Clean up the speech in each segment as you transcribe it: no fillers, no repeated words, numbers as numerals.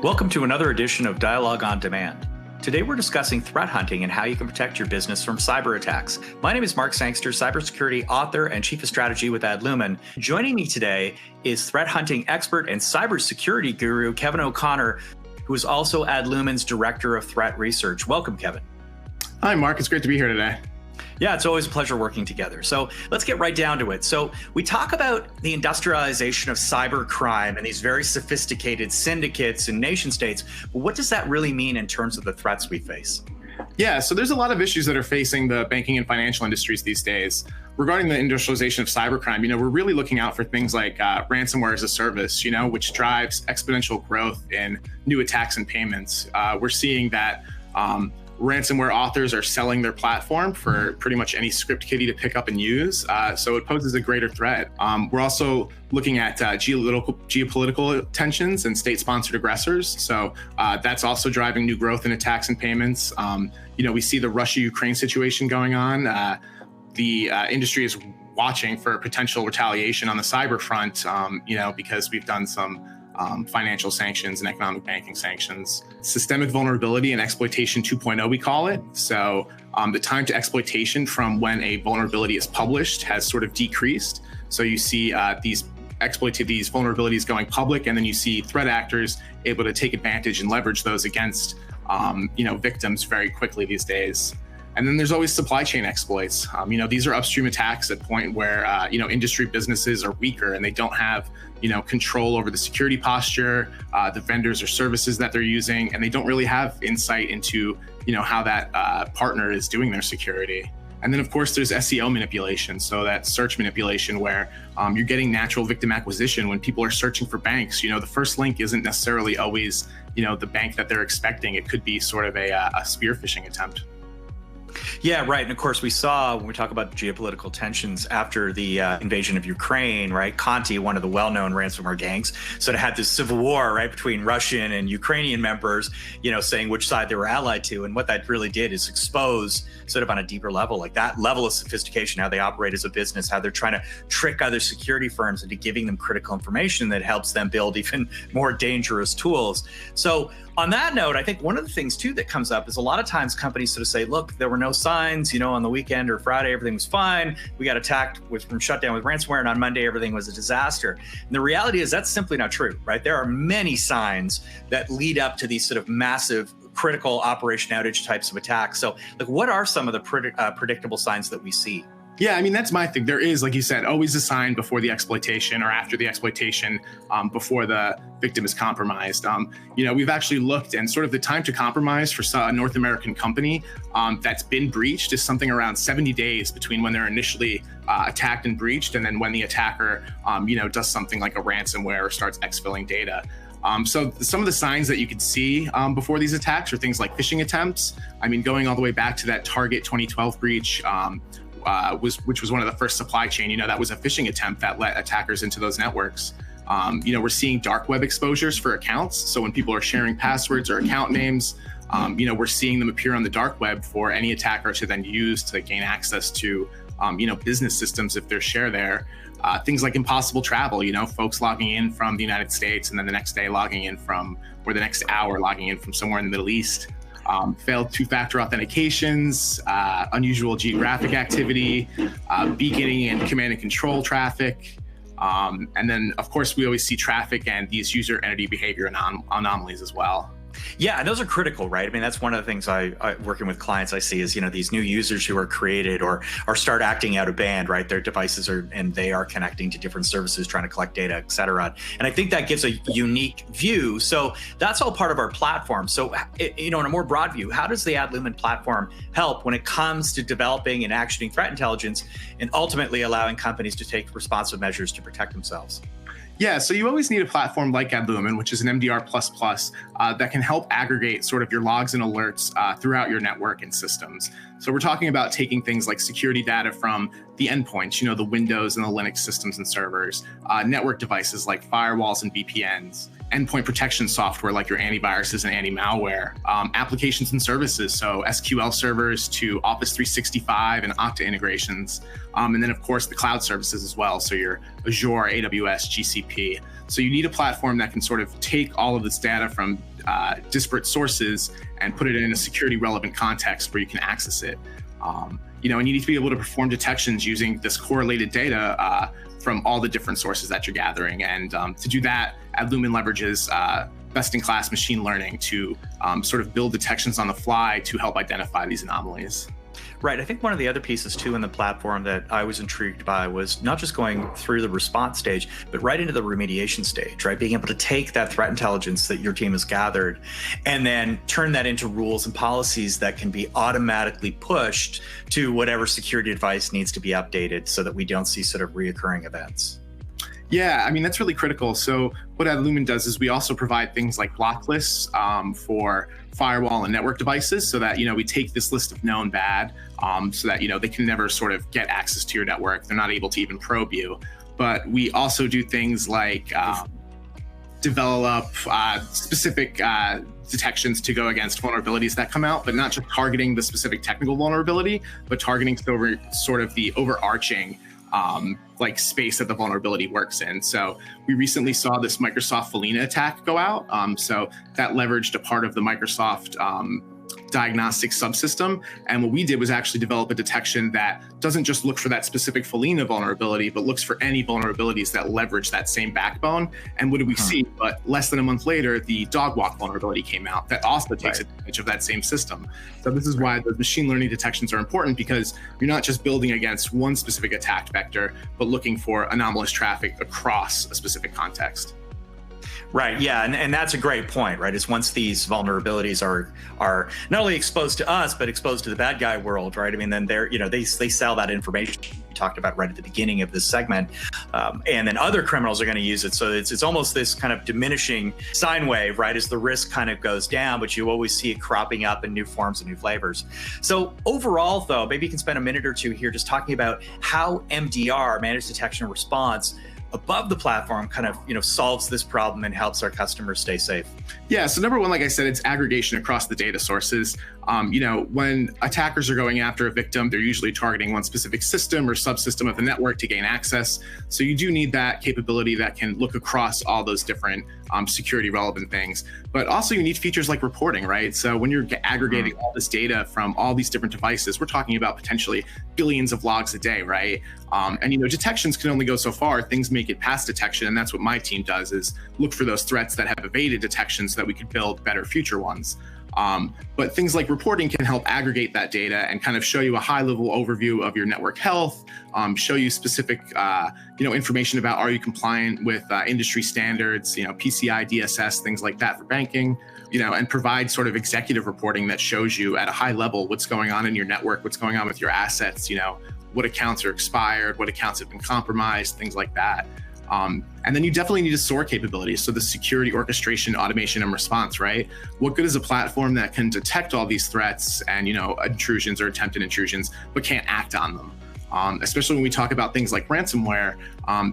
Welcome to another edition of Dialogue on Demand. Today we're discussing threat hunting and how you can protect your business from cyber attacks. My name is Mark Sangster, cybersecurity author and chief of strategy with Adlumin. Joining me today is threat hunting expert and cybersecurity guru Kevin O'Connor, who is also Adlumin's director of threat research. Welcome, Kevin. Hi, Mark. It's great to be here today. Yeah, it's always a pleasure working together. So let's get right down to it. So we talk about the industrialization of cyber crime and these very sophisticated syndicates and nation states. But what does that really mean in terms of the threats we face? Yeah, so there's a lot of issues that are facing the banking and financial industries these days. Regarding the industrialization of cybercrime, we're really looking out for things like ransomware as a service, which drives exponential growth in new attacks and payments. We're seeing that ransomware authors are selling their platform for pretty much any script kiddie to pick up and use. So it poses a greater threat. We're also looking at geopolitical tensions and state-sponsored aggressors. So that's also driving new growth in attacks and payments. We see the Russia-Ukraine situation going on. The industry is watching for potential retaliation on the cyber front, because we've done some financial sanctions and economic banking sanctions. Systemic vulnerability and exploitation 2.0, we call it. So the time to exploitation from when a vulnerability is published has sort of decreased. So you see these vulnerabilities going public, and then you see threat actors able to take advantage and leverage those against victims very quickly these days. And then there's always supply chain exploits. These are upstream attacks at point where, industry businesses are weaker and they don't have, control over the security posture, the vendors or services that they're using, and they don't really have insight into, how that partner is doing their security. And then, of course, there's SEO manipulation. So that's search manipulation where you're getting natural victim acquisition when people are searching for banks. The first link isn't necessarily always, the bank that they're expecting. It could be sort of a spear phishing attempt. Yeah, right. And of course, we saw when we talk about geopolitical tensions after the invasion of Ukraine, right? Conti, one of the well-known ransomware gangs, sort of had this civil war, right, between Russian and Ukrainian members, saying which side they were allied to. And what that really did is expose sort of on a deeper level, like that level of sophistication, how they operate as a business, how they're trying to trick other security firms into giving them critical information that helps them build even more dangerous tools. So on that note, I think one of the things too that comes up is a lot of times companies sort of say, look, there were no signs, on the weekend or Friday, everything was fine. We got attacked from shutdown with ransomware, and on Monday, everything was a disaster. And the reality is that's simply not true, right? There are many signs that lead up to these sort of massive critical operation outage types of attacks. So like, what are some of the predictable signs that we see? Yeah, that's my thing. There is, like you said, always a sign before the exploitation or after the exploitation, before the victim is compromised. We've actually looked, and sort of the time to compromise for a North American company that's been breached is something around 70 days between when they're initially attacked and breached, and then when the attacker, does something like a ransomware or starts exfilling data. So some of the signs that you could see before these attacks are things like phishing attempts. Going all the way back to that Target 2012 breach, which was one of the first supply chain, that was a phishing attempt that let attackers into those networks. We're seeing dark web exposures for accounts. So when people are sharing passwords or account names, we're seeing them appear on the dark web for any attacker to then use to gain access to, business systems if there's share there. Things like impossible travel, folks logging in from the United States and then the next day logging in from, or the next hour logging in from somewhere in the Middle East. Failed two-factor authentications, unusual geographic activity, beaconing and command and control traffic. And then, of course, we always see traffic and these user entity behavior anomalies as well. Yeah, and those are critical, right? That's one of the things I working with clients I see is, these new users who are created or start acting out of band, right? Their devices they are connecting to different services, trying to collect data, et cetera. And I think that gives a unique view. So that's all part of our platform. So, in a more broad view, how does the Adlumin platform help when it comes to developing and actioning threat intelligence and ultimately allowing companies to take responsive measures to protect themselves? Yeah, so you always need a platform like Adlumin, which is an MDR++, that can help aggregate sort of your logs and alerts throughout your network and systems. So we're talking about taking things like security data from the endpoints, the Windows and the Linux systems and servers, network devices like firewalls and VPNs, endpoint protection software like your antiviruses and anti-malware, applications and services, so SQL servers to Office 365 and Okta integrations, and then of course the cloud services as well, so your Azure, AWS, GCP. So you need a platform that can sort of take all of this data from disparate sources and put it in a security relevant context where you can access it. And you need to be able to perform detections using this correlated data from all the different sources that you're gathering. And to do that, Adlumin leverages best-in-class machine learning to sort of build detections on the fly to help identify these anomalies. Right. I think one of the other pieces too in the platform that I was intrigued by was not just going through the response stage, but right into the remediation stage, right? Being able to take that threat intelligence that your team has gathered and then turn that into rules and policies that can be automatically pushed to whatever security advice needs to be updated so that we don't see sort of reoccurring events. Yeah, I mean, that's really critical. So what Adlumin does is we also provide things like block lists for firewall and network devices so that, we take this list of known bad so that, they can never sort of get access to your network. They're not able to even probe you. But we also do things like develop specific detections to go against vulnerabilities that come out, but not just targeting the specific technical vulnerability, but targeting sort of the overarching space that the vulnerability works in. So we recently saw this Microsoft Felina attack go out. So that leveraged a part of the Microsoft diagnostic subsystem. And what we did was actually develop a detection that doesn't just look for that specific Felina vulnerability, but looks for any vulnerabilities that leverage that same backbone. And what did we see? But less than a month later, the dog walk vulnerability came out that also takes advantage of that same system. So this is why the machine learning detections are important, because you're not just building against one specific attack vector, but looking for anomalous traffic across a specific context. Right. Yeah. And that's a great point, right? Is once these vulnerabilities are not only exposed to us, but exposed to the bad guy world, right? I mean, then they sell that information we talked about right at the beginning of this segment. And then other criminals are going to use it. So it's almost this kind of diminishing sine wave, right? As the risk kind of goes down, but you always see it cropping up in new forms and new flavors. So overall, though, maybe you can spend a minute or two here just talking about how MDR, managed detection and response, above the platform kind of, solves this problem and helps our customers stay safe. Yeah. So number one, like I said, it's aggregation across the data sources. When attackers are going after a victim, they're usually targeting one specific system or subsystem of the network to gain access. So you do need that capability that can look across all those different security relevant things. But also you need features like reporting, right? So when you're aggregating all this data from all these different devices, we're talking about potentially billions of logs a day, right? And detections can only go so far. Things make it past detection. And that's what my team does, is look for those threats that have evaded detection so that we could build better future ones. But things like reporting can help aggregate that data and kind of show you a high-level overview of your network health, show you specific, information about are you compliant with industry standards, PCI, DSS, things like that for banking, and provide sort of executive reporting that shows you at a high level what's going on in your network, what's going on with your assets, what accounts are expired, what accounts have been compromised, things like that. And then you definitely need a SOAR capability. So the security orchestration, automation, and response, right? What good is a platform that can detect all these threats and, intrusions or attempted intrusions, but can't act on them? Especially when we talk about things like ransomware,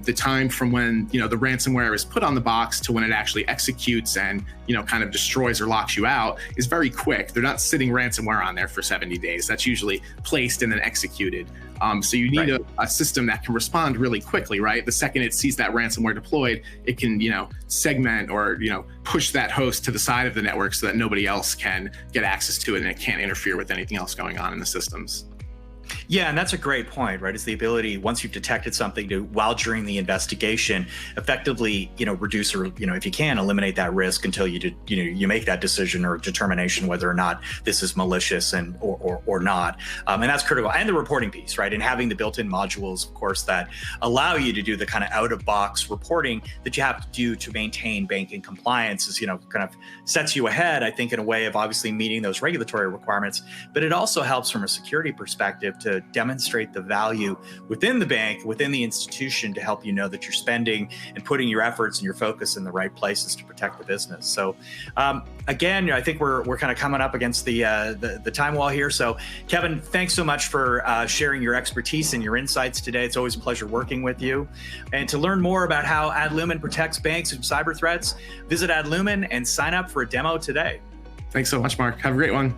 the time from when, the ransomware is put on the box to when it actually executes and, kind of destroys or locks you out is very quick. They're not sitting ransomware on there for 70 days. That's usually placed and then executed. So you need a system that can respond really quickly, right? The second it sees that ransomware deployed, it can, segment or, push that host to the side of the network so that nobody else can get access to it and it can't interfere with anything else going on in the systems. Yeah, and that's a great point, right? Is the ability, once you've detected something, to, while during the investigation, effectively, reduce or, if you can, eliminate that risk until you make that decision or determination whether or not this is malicious and or not. And that's critical. And the reporting piece, right? And having the built-in modules, of course, that allow you to do the kind of out-of-box reporting that you have to do to maintain banking compliance is, kind of sets you ahead, I think, in a way of obviously meeting those regulatory requirements. But it also helps from a security perspective to demonstrate the value within the bank, within the institution, to help you know that you're spending and putting your efforts and your focus in the right places to protect the business. So again, I think we're kind of coming up against the time wall here. So Kevin, thanks so much for sharing your expertise and your insights today. It's always a pleasure working with you. And to learn more about how Adlumin protects banks from cyber threats, visit Adlumin and sign up for a demo today. Thanks so much, Mark. Have a great one.